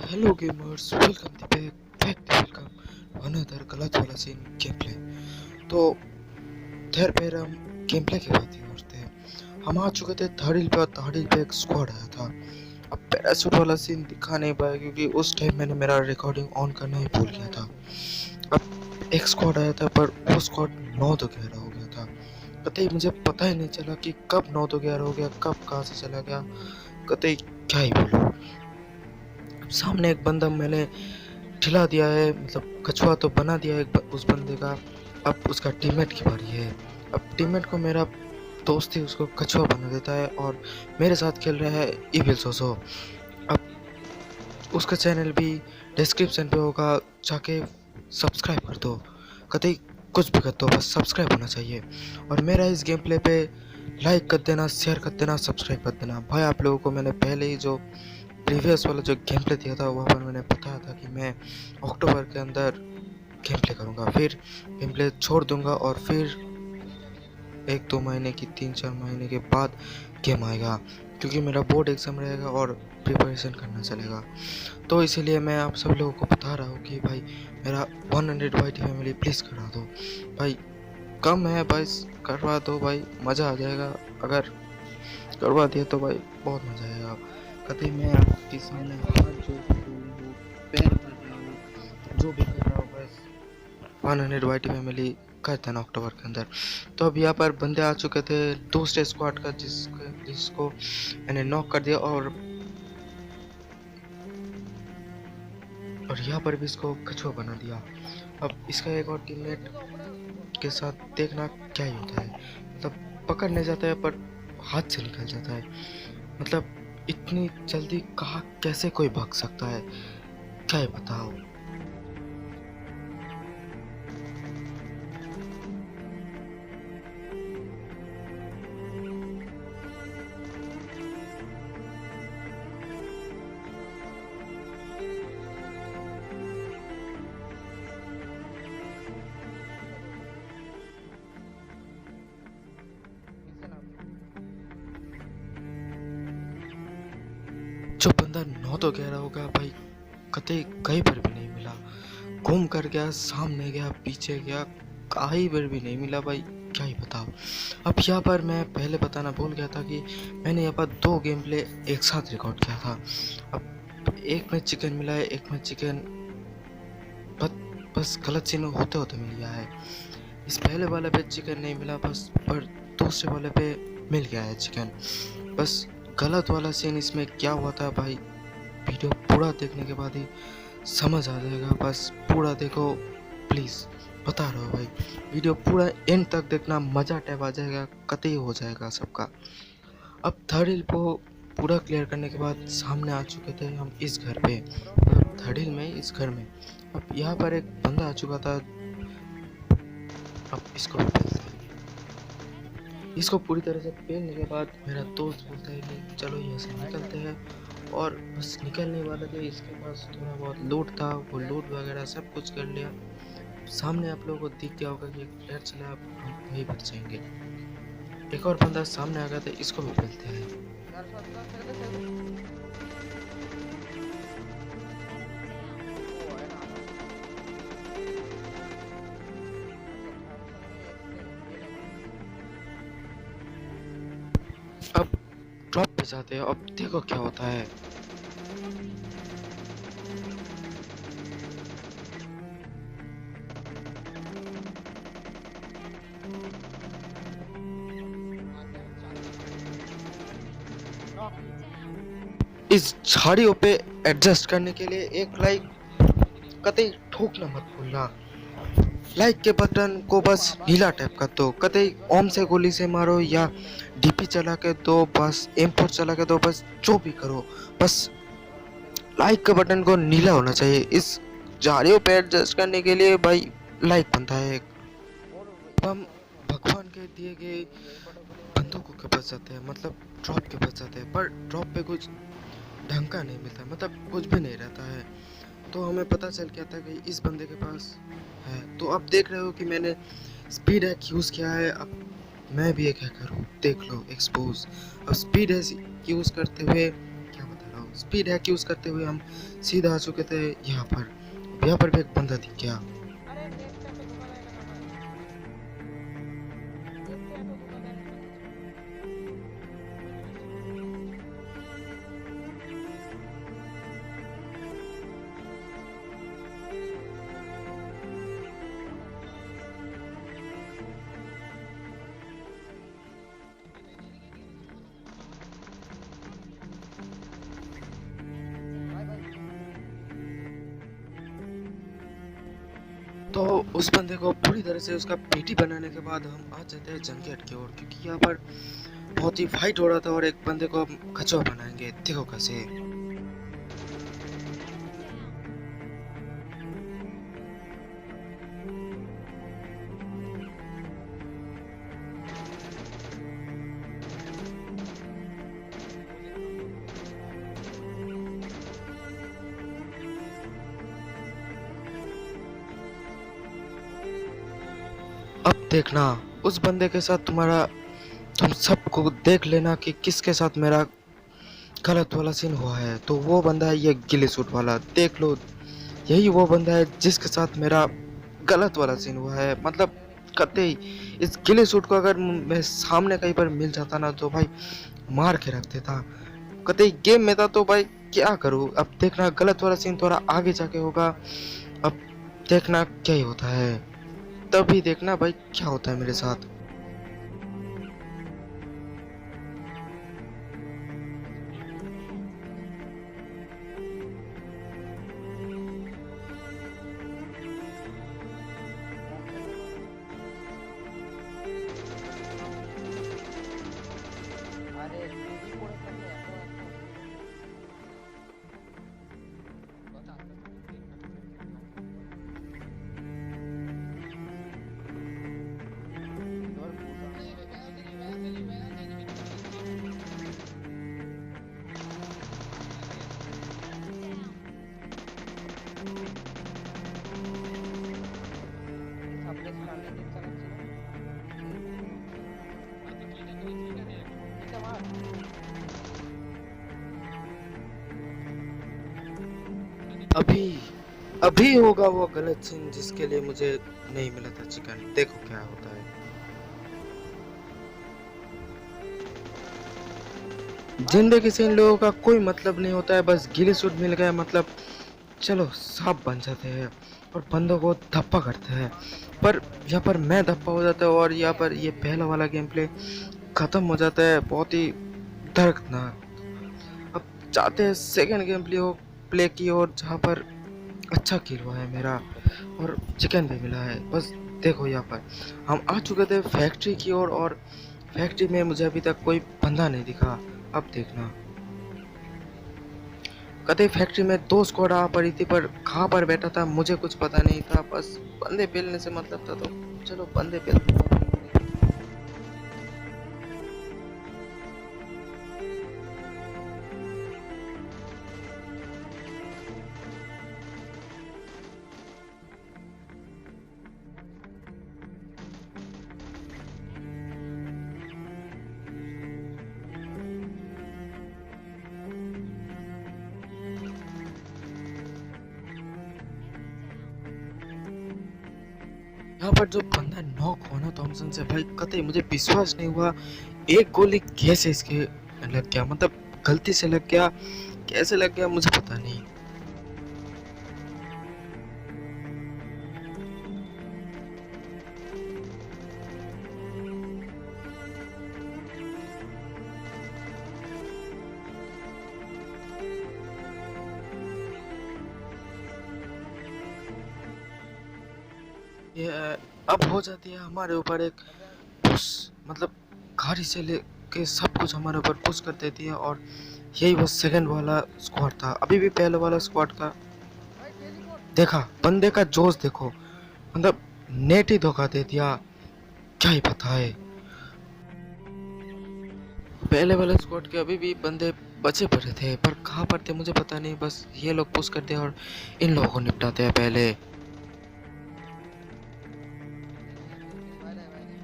Hello gamers, welcome back, welcome another गलत वाला scene game play. तो खैर फिर हम गेम प्ले की बात ही करते हैं। हम आ चुके थे थर्ड हिल पे और थर्ड हिल पे एक स्क्वाड आया था। अब पैराशूट वाला सीन दिखा नहीं पाया क्योंकि उस टाइम मैंने मेरा रिकॉर्डिंग ऑन करना ही भूल गया था। अब एक स्क्वाड आया था पर वो स्क्वाड 9 तो 11 हो गया था। कतई मुझे पता ही नहीं चला कि कब 9 तो 11 हो गया, कब कहाँ से चला गया, कतई क्या ही बोलूं। सामने एक बंदा मैंने ठिला दिया है, मतलब कछुआ तो बना दिया है उस बंदे का। अब उसका टीममेट की बारी है। अब टीममेट को मेरा दोस्त ही उसको कछुआ बना देता है और मेरे साथ खेल रहा है इविल सोसो। अब उसका चैनल भी डिस्क्रिप्शन पे होगा, जाके सब्सक्राइब कर दो। कतई कुछ भी कर दो, बस सब्सक्राइब होना चाहिए। और मेरा इस गेम प्ले पे लाइक कर देना, शेयर कर देना, सब्सक्राइब कर देना। भाई आप लोगों को मैंने पहले ही जो प्रीवियस वाला जो गेम प्ले दिया था वहाँ पर मैंने बताया था कि मैं अक्टूबर के अंदर गेम प्ले करूँगा, फिर गेम प्ले छोड़ दूंगा और फिर 1-2 महीने की 3-4 महीने के बाद गेम आएगा, क्योंकि मेरा बोर्ड एग्ज़ाम रहेगा और प्रिपरेशन करना चलेगा। तो इसीलिए मैं आप सब लोगों को बता रहा हूँ कि भाई मेरा 100 वाइटी फैमिली प्लीज़ करा दो भाई। कम है भाई, करवा दो भाई, मज़ा आ जाएगा। अगर करवा दिया तो भाई बहुत मज़ा आएगा। कभी मैं आपके सामने हाथ जोड़ के बोल रहा हूँ, पैर कर रहा हूँ, जो भी कर रहा हूँ बस 100 वाइटी फैमिली कर देना अक्टूबर के अंदर। तो अब यहाँ पर बंदे आ चुके थे दूसरे स्क्वाड का, जिसको मैंने नॉक कर दिया और यहाँ पर भी इसको कछुआ बना दिया। अब इसका एक और टीममेट के साथ देखना क्या ही होता है, मतलब पकड़ने जाता है पर हाथ से निकल जाता है। मतलब इतनी जल्दी कहाँ कैसे कोई भाग सकता है, क्या ही बताओ। जो बंदा 9 तो कह रहा होगा भाई, कतई कहीं पर भी नहीं मिला। घूम कर गया, सामने गया, पीछे गया, कहीं पर भी नहीं मिला भाई, क्या ही बताओ। अब यहाँ पर मैं पहले बताना भूल गया था कि मैंने यहाँ पर 2 गेम प्ले एक साथ रिकॉर्ड किया था। अब एक में चिकन मिला है, एक में चिकन बस गलत सीन होते होते मिल गया है। इस पहले वाले पे चिकन नहीं मिला बस, पर दूसरे वाले पे मिल गया है चिकन। बस गलत वाला सीन इसमें क्या हुआ था भाई, वीडियो पूरा देखने के बाद ही समझ आ जाएगा। बस पूरा देखो प्लीज़, बता रहा हूँ भाई, वीडियो पूरा एंड तक देखना, मज़ा टैब आ जाएगा, कतई हो जाएगा सबका। अब थर्ड हिल को पूरा क्लियर करने के बाद सामने आ चुके थे हम इस घर पे, मतलब थर्ड हिल में इस घर में। अब यहाँ पर एक बंदा आ चुका था। अब इसको भी पेलते हैं। इसको पूरी तरह से पेलने के बाद मेरा दोस्त बोलता है कि चलो यहाँ से निकलते हैं, और बस निकलने वाले थे। इसके पास थोड़ा बहुत लूट था, वो लूट वगैरह सब कुछ कर लिया। सामने आप लोगों को दिख गया होगा कि एक फ्लैट चला, अब हम वहीं पर जाएंगे। एक और बंदा सामने आ गया था, इसको भी पेलते हैं। अब ड्रॉप पे जाते हैं, अब देखो क्या होता है। इस झाड़ियों पे एडजस्ट करने के लिए एक लाइक कतई ठोकना मत भूलना। लाइक के बटन को बस नीला टैप कर दो, कतई ओम से गोली से मारो या डीपी चला के दो, बस M4 चला के दो, बस जो भी करो, बस लाइक के बटन को नीला होना चाहिए। इस झाड़ियों पे एडजस्ट करने के लिए भाई लाइक बनता है एक। हम भगवान के दिए गए बंदूकों के बच जाते हैं, मतलब ड्रॉप के बच जाते हैं, पर ड्रॉप पे कुछ ढंग का नहीं मिलता, मतलब कुछ भी नहीं रहता है। तो हमें पता चल गया था कि इस बंदे के पास है। तो अब देख रहे हो कि मैंने स्पीड हैक यूज़ किया है। अब मैं भी एक हैकर हूँ, देख लो एक्सपोज। अब स्पीड हैक यूज़ करते हुए क्या बता रहा हूँ, स्पीड हैक यूज करते हुए हम सीधा आ चुके थे यहाँ पर। यहाँ पर भी एक बंदा दिख गया। अरे नेट का तो धोखा रहेगा ना भाई। देखते हैं तो धोखा देने का कुछ कोई भी रिस्क नहीं लेंगे कुछ। कौन है धोखा देने वाला? भाई भाई तो उस बंदे को पूरी तरह से उसका पेटी बनाने के बाद हम आ जाते हैं जंगलेट की ओर, क्योंकि यहाँ पर बहुत ही फाइट हो रहा था और एक बंदे को हम कचवा बनाएंगे। देखो कैसे। मुझे काम करने दो भाई। अब देखना उस बंदे के साथ तुम्हारा, तुम सबको देख लेना कि किसके साथ मेरा गलत वाला सीन हुआ है। तो वो बंदा है ये गिले सूट वाला, देख लो। यही वो बंदा है जिसके साथ मेरा गलत वाला सीन हुआ है। मतलब कतई इस गिले सूट को अगर मैं सामने कहीं पर मिल जाता ना तो भाई मार के रख देता। कतई गेम में था तो भाई क्या करूं। अब देखना गलत वाला सीन थोड़ा आगे जाके होगा। अब देखना क्या ही होता है, तभी देखना भाई क्या होता है मेरे साथ। रास्ता दे दो भाई। আরে কি করে থাকলে এত এত অসুবিধা কথা আস্তে আস্তে বলছি এখানে সেন্সর কাম করতে পারে এবার বোঝা এই সাবলেস টার্নিং গেম চালাচ্ছিলাম এটা মার अभी अभी होगा वो गलत सीन जिसके लिए मुझे नहीं मिला था चिकन। देखो क्या होता है। मार जिंदगी से इन मार लोगों का कोई मतलब नहीं होता है, बस गिले सूट मिल गया मतलब चलो सांप बन जाते हैं और बंदों को धप्पा करते हैं। पर यहाँ पर मैं धप्पा हो जाता हूँ और यहाँ पर ये पहला वाला गेम प्ले खत्म हो जाता है। बहुत ही दर्दनाक। अब चाहते हैं सेकेंड गेम प्ले की और जहाँ पर अच्छा किल हुआ है मेरा और चिकन भी मिला है। बस देखो यहाँ पर हम आ चुके थे फैक्ट्री की ओर और फैक्ट्री में मुझे अभी तक कोई बंदा नहीं दिखा। अब देखना कदे फैक्ट्री में दो स्क्वाड आ पड़ी थी, पर कहाँ पर बैठा था मुझे कुछ पता नहीं था। बस बंदे पेलने से मतलब था तो चलो बंदे पेलते हैं। यहाँ पर जो बंदा नॉक हुआ ना थॉमसन से, भाई कतई मुझे विश्वास नहीं हुआ। एक गोली कैसे इसके लग गया, मतलब गलती से लग गया, कैसे लग गया मुझे पता नहीं। ये अब हो जाती है हमारे ऊपर एक पुश, मतलब गाड़ी से लेके सब कुछ हमारे ऊपर पुश कर देती है। और यही वो सेकंड वाला स्क्वाड था। अभी भी पहले वाला स्क्वाड का भाई टेलीपोर्ट देखा, बंदे का जोश देखो, मतलब नेट ही धोखा दे दिया। क्या ही पता है। पहले वाले स्क्वाड के अभी भी बंदे बचे पड़े थे, पर कहाँ पर थे मुझे पता नहीं। बस ये लोग पुश करते हैं और इन लोगों को निपटाते हैं पहले। বাইরে বাইরে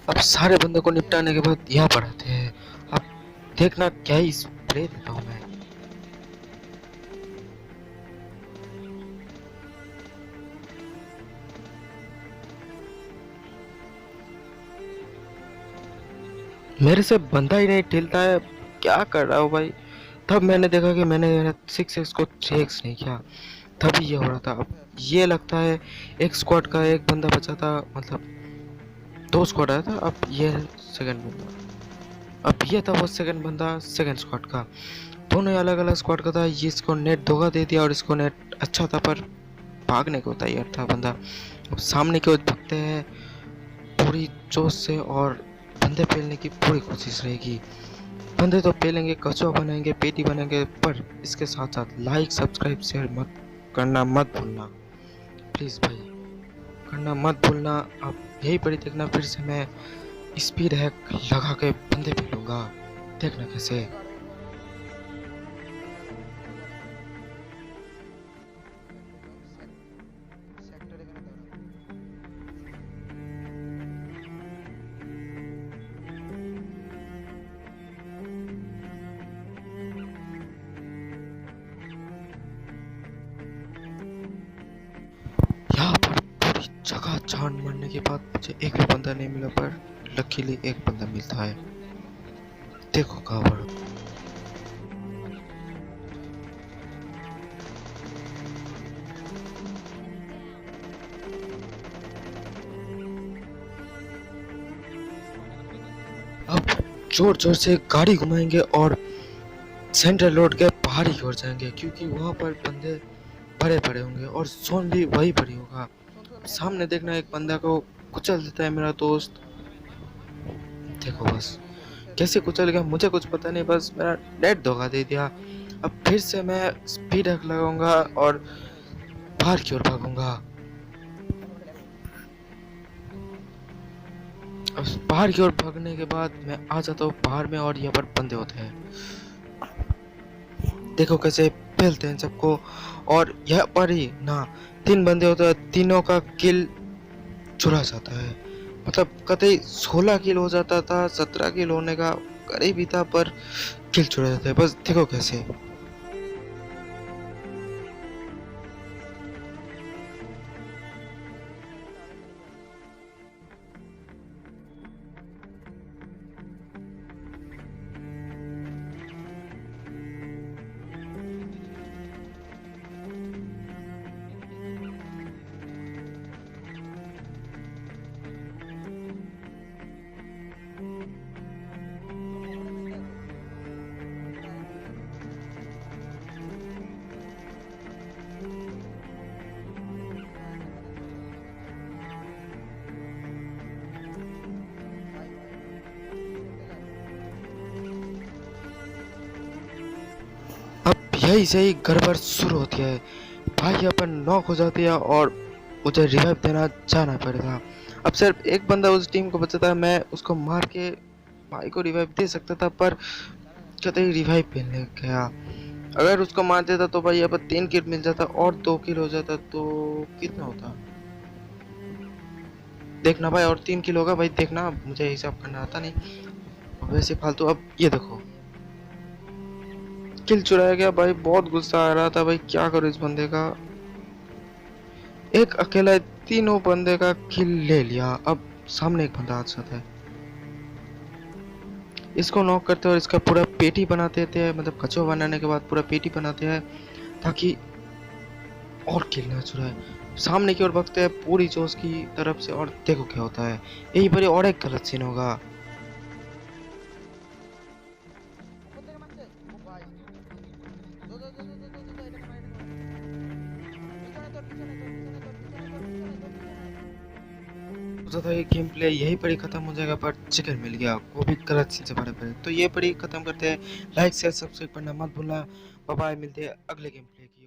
अब सारे बंदे को निपटाने के बाद यहाँ पर आते हैं। अब देखना क्या ही स्प्रे देता हूँ मैं। मेरे से बंदा ही नहीं ठेलता है, क्या कर रहा हो भाई। तब मैंने देखा कि मैंने 6x को 3x नहीं किया, तभी ये हो रहा था। अब ये लगता है एक स्क्वाड का एक बंदा बचा था, मतलब 2 स्क्वाड आया था। अब ये सेकंड बंदा, अब ये था वो सेकंड बंदा सेकंड स्क्वाड का। दोनों अलग अलग स्क्वाड का था। ये इसको नेट धोखा दे दिया और इसको नेट अच्छा था, पर भागने को तैयार था बंदा। अब सामने की ओर भागते हैं पूरी जोश से और बंदे पेलने की पूरी कोशिश रहेगी। बंदे तो पेलेंगे, कचुआ बनाएंगे, पेटी बनाएंगे, पर इसके साथ साथ लाइक सब्सक्राइब शेयर मत करना मत भूलना, प्लीज़ भाई करना मत भूलना। आप यही पड़ी देखना, फिर से मैं स्पीड हैक लगा के बंदे पेलूंगा, देखना कैसे। यहाँ पर पूरी जगह छान मारने के बाद मुझे एक भी बंदा नहीं मिला, पर लकीली एक बंदा मिलता है। देखो कहाँ पर। अब जोर जोर से गाड़ी घुमाएंगे और सेंट्रल रोड के पहाड़ी की ओर जाएंगे, क्योंकि वहाँ पर बंदे भरे पड़े होंगे और जोन भी वही भरी होगा। सामने देखना एक बंदा को कुचल देता है मेरा दोस्त। देखो बस कैसे कुचल गया मुझे कुछ पता नहीं, बस मेरा नेट धोखा दे दिया। अब फिर से मैं स्पीड हक लगाऊंगा और बाहर की ओर भागूंगा। अब बाहर की ओर भागने के बाद मैं आ जाता हूँ बाहर में और यहाँ पर बंदे होते हैं। देखो कैसे पेलते हैं सबको, और यहाँ पर ही ना 3 बंदे होते हैं, तीनों का किल चुरा जाता है। मतलब कतई 16 किल हो जाता था, 17 किल होने का करीब ही था, पर किल चुरा जाता है। बस देखो कैसे। अब यही से ही गड़बड़ शुरू होती है। भाई अपन नॉक हो जाती है और मुझे रिवाइव देना जाना पड़ेगा। अब सिर्फ एक बंदा उस टीम को बचा था, मैं उसको मार के भाई को रिवाइव दे सकता था, पर कतई रिवाइव मिलने गया। अगर उसको मार देता तो भाई अब 3 किल मिल जाता और 2 किल हो जाता, तो कितना होता देखना भाई। और 3 किल होगा भाई, देखना। मुझे हिसाब करना आता नहीं वैसे फालतू। अब ये देखो किल चुराया गया भाई, बहुत गुस्सा आ रहा था भाई, क्या करूं इस बंदे का। एक अकेला तीनों बंदे का किल ले लिया। अब सामने एक बंदा आ जाता है, इसको नॉक करते हैं और इसका पूरा पेटी बना देते हैं। मतलब कचो बनाने के बाद पूरा पेटी बनाते हैं ताकि और किल ना चुराए। सामने की ओर भागते हैं पूरी जोश की तरफ से, और देखो क्या होता है। यही पर और एक गलत सीन होगा। सोचा था ये गेम प्ले यही पर ही खत्म हो जाएगा, पर चिकन मिल गया, वो भी गलत सीन से भरे पड़े। तो ये पर ही खत्म करते हैं। लाइक शेयर सब्सक्राइब करना मत भूलना। बाय बाय, मिलते हैं अगले गेम प्ले की।